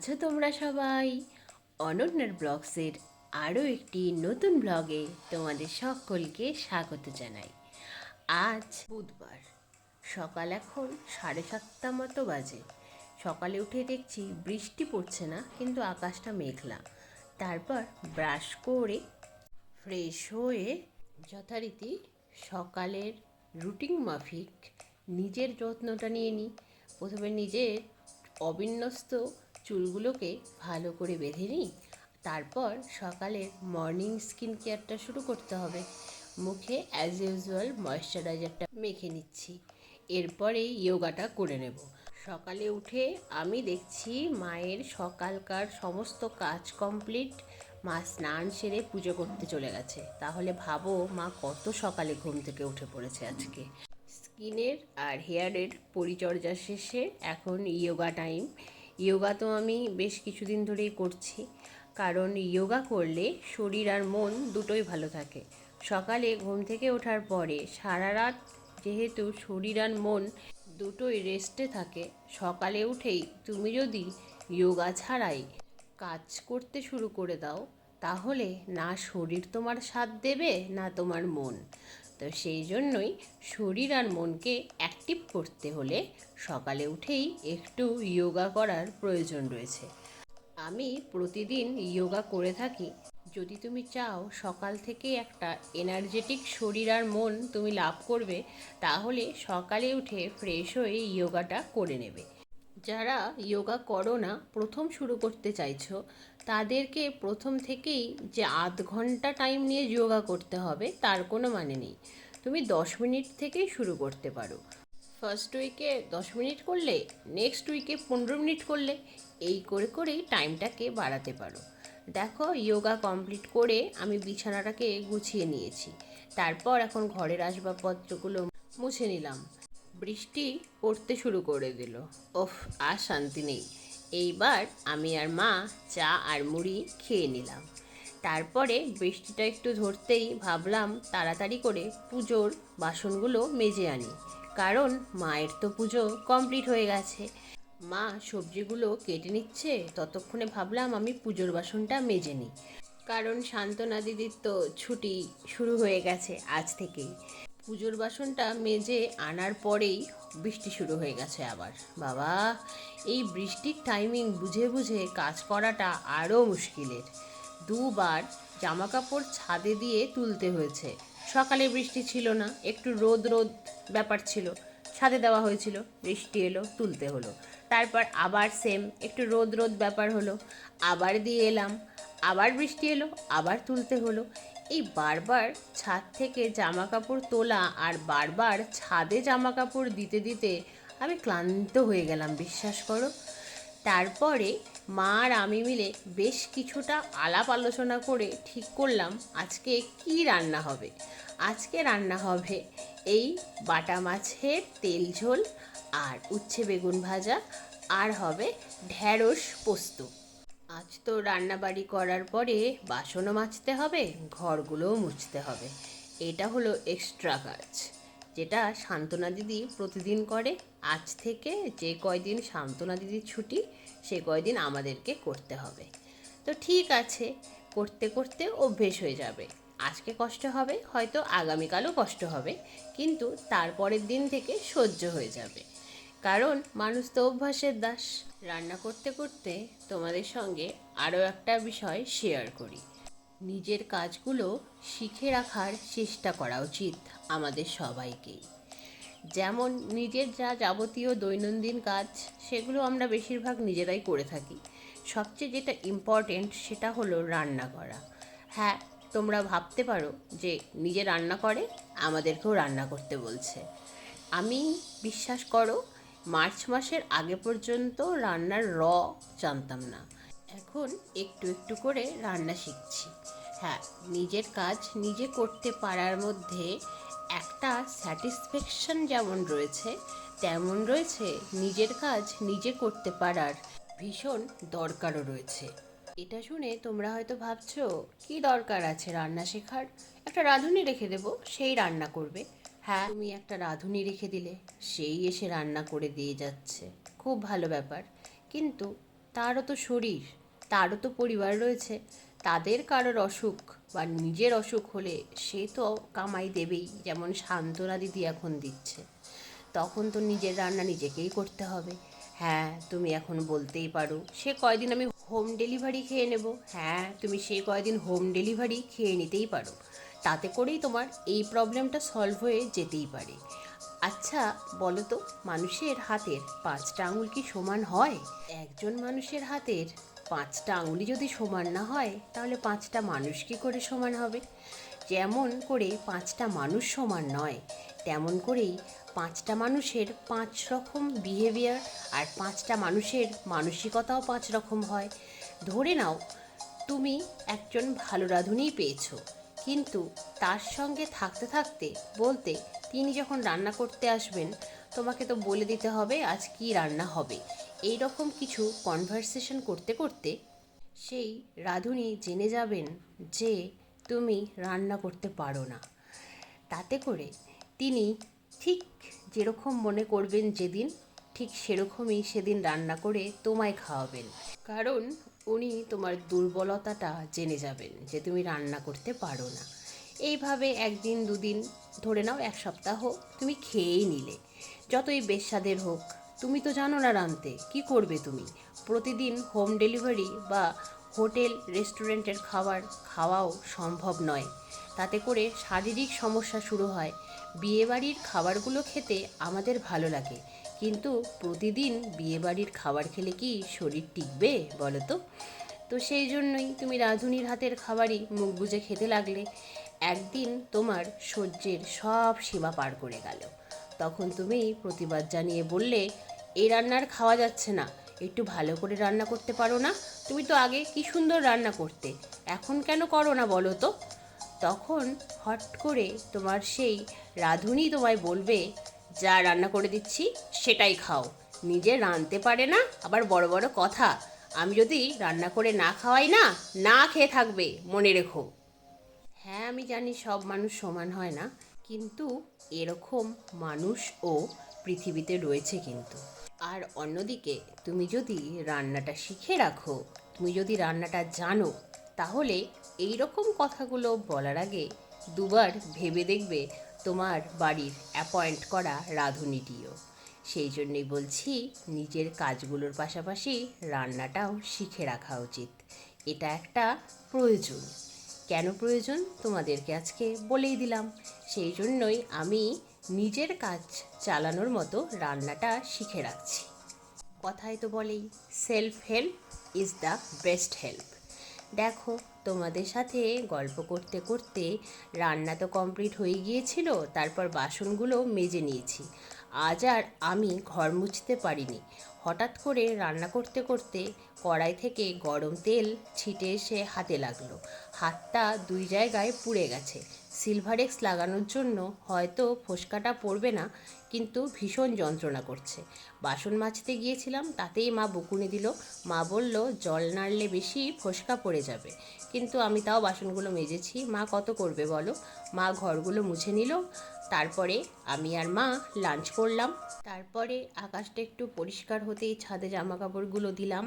আছো তোমরা সবাই? অনন্যার ব্লগসের আরও একটি নতুন ব্লগে তোমাদের সকলকে স্বাগত জানাই। আজ বুধবার, সকাল এখন 7:30 মতো বাজে। সকালে উঠে দেখছি বৃষ্টি পড়ছে না, কিন্তু আকাশটা মেঘলা। তারপর ব্রাশ করে ফ্রেশ হয়ে যথারীতি সকালের রুটিন মাফিক নিজের যত্নটা নিয়ে নিই। প্রথমে নিজের অবিন্যস্ত চুলগুলোকে ভালো করে বেঁধে নিই। তারপর সকালের মর্নিং স্কিন কেয়ারটা শুরু করতে হবে। মুখে অ্যাজ ইউজুয়াল ময়শ্চারাইজারটা মেখে নিচ্ছি। এরপরেই ইয়োগাটা করে নেব। সকালে উঠে আমি দেখছি মায়ের সকালকার সমস্ত কাজ কমপ্লিট। মা স্নান সেরে পুজো করতে চলে গেছে। তাহলে ভাবো মা কত সকালে ঘুম থেকে উঠে পড়েছে আজকে। স্কিনের আর হেয়ারের পরিচর্যা শেষে এখন ইয়োগা টাইম। ইয়োগা তো আমি বেশ কিছুদিন ধরেই করছি, কারণ ইয়োগা করলে শরীর আর মন দুটোই ভালো থাকে। সকালে ঘুম থেকে ওঠার পরে সারা রাত যেহেতু শরীর আর মন দুটোই রেস্টে থাকে, সকালে উঠেই তুমি যদি ইয়োগা ছাড়াই কাজ করতে শুরু করে দাও, তাহলে না শরীর তোমার সাথ দেবে না তোমার মন। তো সেই জন্যই শরীর আর মনকে অ্যাক্টিভ করতে হলে সকালে উঠেই একটু ইয়োগা করার প্রয়োজন রয়েছে। আমি প্রতিদিন ইয়োগা করে থাকি। যদি তুমি চাও সকাল থেকে একটা এনার্জেটিক শরীর আর মন তুমি লাভ করবে, তাহলে সকালে উঠে ফ্রেশ হয়ে ইয়োগাটা করে নেবে। যারা ইয়োগা করো না, প্রথম শুরু করতে চাইছো, তাদেরকে প্রথম থেকেই যে 0.5 ঘন্টা টাইম নিয়ে যোগা করতে হবে তার কোনো মানে নেই। তুমি 10 মিনিট থেকেই শুরু করতে পারো। ফার্স্ট উইকে 10 মিনিট করলে, নেক্সট উইকে 15 মিনিট করলে, এই করে করেই টাইমটাকে বাড়াতে পারো। দেখো, ইয়োগা কমপ্লিট করে আমি বিছানাটাকে গুছিয়ে নিয়েছি। তারপর এখন ঘরের আসবাবপত্রগুলো মুছে নিলাম। বৃষ্টি পড়তে শুরু করে দিল। ওফ, আর শান্তি নেই। এইবার আমি আর মা চা আর মুড়ি খেয়ে নিলাম। তারপরে বৃষ্টিটা একটু ধরতেই ভাবলাম তাড়াতাড়ি করে পুজোর বাসনগুলো মেজে আনি, কারণ মায়ের তো পুজো কমপ্লিট হয়ে গেছে। মা সবজিগুলো কেটে নিচ্ছে, ততক্ষণে ভাবলাম আমি পুজোর বাসনটা মেজে নিই, কারণ শান্তনা দিদির তো ছুটি শুরু হয়ে গেছে আজ থেকেই। পুজোর বাসনটা মেজে আনার পরেই বৃষ্টি শুরু হয়ে গেছে আবার। বাবা, এই বৃষ্টির টাইমিং বুঝে বুঝে কাজ করাটা আরও মুশকিলের। দুবার জামা কাপড় ছাদে দিয়ে তুলতে হয়েছে। সকালে বৃষ্টি ছিল না, একটু রোদ রোদ ব্যাপার ছিল, ছাদে দেওয়া হয়েছিল, বৃষ্টি এলো, তুলতে হলো। তারপর আবার সেম একটু রোদ রোদ ব্যাপার হলো, আবার দিয়ে এলাম, আবার বৃষ্টি এলো, আবার তুলতে হলো। এই বারবার ছাদ থেকে জামা কাপড় তোলা আর বারবার ছাদে জামা কাপড় দিতে দিতে আমি ক্লান্ত হয়ে গেলাম, বিশ্বাস করো। তারপরে মা আর আমি মিলে বেশ কিছুটা আলাপ আলোচনা করে ঠিক করলাম আজকে কি রান্না হবে। আজকে রান্না হবে এই বাটা মাছের তেল ঝোল আর উচ্ছে বেগুন ভাজা, আর হবে ঢ্যাঁড়স পোস্ত। আজ তো রান্নাবাড়ি করার পরে বাসনও মাজতে হবে, ঘরগুলোও মুছতে হবে। এটা হলো এক্সট্রা কাজ, যেটা শান্তনা দিদি প্রতিদিন করে। আজ থেকে যে কয়দিন শান্তনা দিদির ছুটি, সে কয়দিন আমাদেরকে করতে হবে। তো ঠিক আছে, করতে করতে অভ্যেস হয়ে যাবে। আজকে কষ্ট হবে, হয়তো আগামীকালও কষ্ট হবে, কিন্তু তারপরের দিন থেকে সহ্য হয়ে যাবে, কারণ মানুষ তো অভ্যাসের দাস। রান্না করতে করতে তোমাদের সঙ্গে আরও একটা বিষয় শেয়ার করি। নিজের কাজগুলো শিখে রাখার চেষ্টা করা উচিত আমাদের সবাইকেই। যেমন নিজের যা যাবতীয় দৈনন্দিন কাজ, সেগুলো আমরা বেশিরভাগ নিজেরাই করে থাকি। সবচেয়ে যেটা ইম্পর্টেন্ট সেটা হলো রান্না করা। হ্যাঁ, তোমরা ভাবতে পারো যে নিজে রান্না করে আমাদেরকেও রান্না করতে বলছে। আমি, বিশ্বাস করো, মার্চ মাসের আগে পর্যন্ত রান্নার জানতাম না। এখন একটু একটু করে রান্না শিখছি। হ্যাঁ, নিজের কাজ নিজে করতে পারার মধ্যে একটা স্যাটিসফ্যাকশন যেমন রয়েছে, তেমন রয়েছে নিজের কাজ নিজে করতে পারার ভীষণ দরকারও রয়েছে। এটা শুনে তোমরা হয়তো ভাবছো, কি দরকার আছে রান্না শেখার? একটা রাঁধুনি রেখে দেবো, সেই রান্না করবে। হ্যাঁ, তুমি একটা রাঁধুনি রেখে দিলে, সেই এসে রান্না করে দিয়ে যাচ্ছে, খুব ভালো ব্যাপার। কিন্তু তারও তো শরীর, তারও তো পরিবার রয়েছে। তাদের কারোর অসুখ বা নিজের অসুখ হলে সে তো কামাই দেবেই, যেমন সান্ত্বনা দিদি এখন দিচ্ছে। তখন তো নিজের রান্না নিজেকেই করতে হবে। হ্যাঁ, তুমি এখন বলতেই পারো সে কয়দিন আমি হোম ডেলিভারি খেয়ে নেব। হ্যাঁ, তুমি সেই কয়দিন হোম ডেলিভারি খেয়ে নিতেই পারো, তাতে করেই তোমার এই প্রবলেমটা সলভ হয়ে যেতেই পারে। আচ্ছা বলো তো, মানুষের হাতের 5টা আঙুল কি সমান হয়? একজন মানুষের হাতের 5টা আঙুলই যদি সমান না হয়, তাহলে 5টা মানুষ কি করে সমান হবে? যেমন করে 5টা মানুষ সমান নয়, তেমন করেই 5টা মানুষের 5 রকম বিহেভিয়ার, আর 5টা মানুষের মানসিকতাও 5 রকম হয়। ধরে নাও তুমি একজন ভালো রাঁধুনিই পেয়েছো, কিন্তু তার সঙ্গে থাকতে থাকতে বলতে তিনি যখন রান্না করতে আসবেন, তোমাকে তো বলে দিতে হবে আজ কী রান্না হবে। এই রকম কিছু কনভারসেশন করতে করতে সেই রাঁধুনি জেনে যাবেন যে তুমি রান্না করতে পারো না। তাতে করে তিনি ঠিক যেরকম মনে করবেন যেদিন, ঠিক সেরকমই সেদিন রান্না করে তোমায় খাওয়াবেন। কারণ উনি তোমার দুর্বলতাটা জেনে যাবেন যে তুমি রান্না করতে পারো না। এইভাবে একদিন দুদিন, ধরে নাও 1 সপ্তাহ তুমি খেয়েই নিলে, যতই বেস্বাদের হোক, তুমি তো জানো না রাঁধতে, কী করবে তুমি? প্রতিদিন হোম ডেলিভারি বা হোটেল রেস্টুরেন্টের খাবার খাওয়াও সম্ভব নয়। তাতে করে শারীরিক সমস্যা শুরু হয়। বিয়েবাড়ির খাবারগুলো খেতে আমাদের ভালো লাগে, কিন্তু প্রতিদিন বিয়েবাড়ির খাবার খেলে কি শরীর টিকবে বলো তো? তো সেই জন্যই তুমি রাঁধুনির হাতের খাবারই মুখ বুজে খেতে লাগলে। একদিন তোমার সহ্যের সব সীমা পার করে গেল। তখন তুমি প্রতিবাদ জানিয়ে বললে, এই রান্নার খাওয়া যাচ্ছে না, একটু ভালো করে রান্না করতে পারো না? তুমি তো আগে কি সুন্দর রান্না করতে, এখন কেন করো না বলো তো? তখন হট করে তোমার সেই রাঁধুনি তোমায় বলবে, যা রান্না করে দিচ্ছি সেটাই খাও। নিজে রাঁধতে পারে না, আবার বড় বড় কথা। আমি যদি রান্না করে না খাওয়াই না, না খেয়ে থাকবে, মনে রেখো। হ্যাঁ, আমি জানি সব মানুষ সমান হয় না, কিন্তু এরকম মানুষও পৃথিবীতে রয়েছে কিন্তু। আর অন্যদিকে তুমি যদি রান্নাটা শিখে রাখো, তুমি যদি রান্নাটা জানো, তাহলে এই রকম কথাগুলো বলার আগে দুবার ভেবে দেখবে তোমার বাড়ির অ্যাপয়েন্ট করা রাঁধুনিটিও। সেই জন্যই বলছি, নিজের কাজগুলোর পাশাপাশি রান্নাটাও শিখে রাখা উচিত। এটা একটা প্রয়োজন। কেন প্রয়োজন তোমাদেরকে আজকে বলেই দিলাম। সেই জন্যই আমি নিজের কাজ চালানোর মতো রান্নাটা শিখে রাখছি। কথায় তো বলেই, self help is the best help. দেখো, তোমাদের সাথে গল্প করতে করতে রান্না তো কমপ্লিট হয়ে গিয়েছিল, তারপর বাসনগুলো মেজে নিয়েছি। আজ আর আমি ঘর মুছতে পারিনি। হঠাৎ করে রান্না করতে করতে কড়াই থেকে গরম তেল ছিটে এসে হাতে লাগলো। হাতটা 2 জায়গায় পুড়ে গেছে। সিলভারেক্স লাগানোর জন্য হয়তো ফোস্কাটা পড়বে না, কিন্তু ভীষণ যন্ত্রণা করছে। বাসন মাজতে গিয়েছিলাম, তাতেই মা বকুনি দিল। মা বলল জল নাড়লে বেশি ফোস্কা পড়ে যাবে, কিন্তু আমি তাও বাসনগুলো মেজেছি। মা কত করবে বলো? মা ঘরগুলো মুছে নিল। তারপরে আমি আর মা লাঞ্চ করলাম। তারপরে আকাশটা একটু পরিষ্কার হতেই ছাদে জামা কাপড়গুলো দিলাম।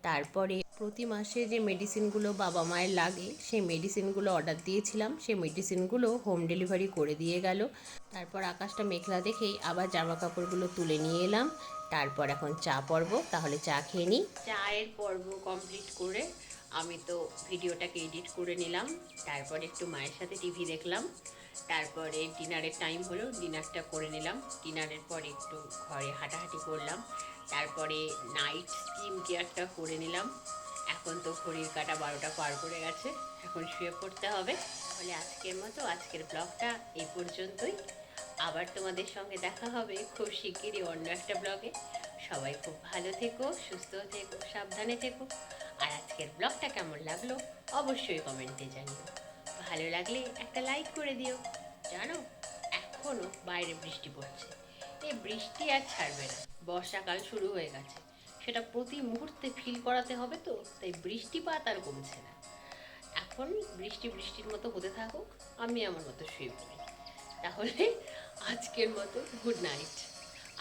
তারপরে প্রতি মাসে যে মেডিসিনগুলো বাবা মায়ের লাগে, সেই মেডিসিনগুলো অর্ডার দিয়েছিলাম, সেই মেডিসিনগুলো হোম ডেলিভারি করে দিয়ে গেল। তারপর আকাশটা মেঘলা দেখেই আবার জামা কাপড়গুলো তুলে নিয়ে এলাম। তারপর এখন চা পর্ব, তাহলে চা খেয়ে নিই। চায়ের পর্ব কমপ্লিট করে আমি তো ভিডিওটাকে এডিট করে নিলাম। তারপরে একটু মায়ের সাথে টিভি দেখলাম। তারপরে ডিনারের টাইম হলো, ডিনারটা করে নিলাম। ডিনারের পর একটু ঘরে হাঁটাহাঁটি করলাম। তারপরে নাইট স্কিন কেয়ারটা করে নিলাম। এখন তো ঘড়ির কাঁটা 12টা পার করে গেছে, এখন শুয়ে পড়তে হবে। তাহলে আজকের মতো আজকের ব্লগটা এই পর্যন্তই। আবার তোমাদের সঙ্গে দেখা হবে খুব শিগগিরই অন্য একটা ব্লগে। সবাই খুব ভালো থেকো, সুস্থ থেকো, সাবধানে থেকো। আর আজকের ব্লগটা কেমন লাগলো অবশ্যই কমেন্টে জানিও। ভালো লাগলে একটা লাইক করে দিও। জানো, এখনও বাইরে বৃষ্টি পড়ছে। এই বৃষ্টি আর ছাড়বে না, বর্ষাকাল শুরু হয়ে গেছে। সেটা প্রতি মুহূর্তে ফিল করাতে হবে, তো তাই বৃষ্টিপাত আর কমছে না। এখন বৃষ্টির মতো হতে থাকুক, আমি আমার মতো শুয়ে পড়ি। তাহলে আজকের মতো গুড নাইট।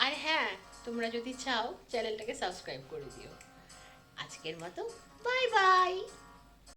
আর হ্যাঁ, তোমরা যদি চাও চ্যানেলটাকে সাবস্ক্রাইব করে দিও। আজ আজকের মতো বাই বাই।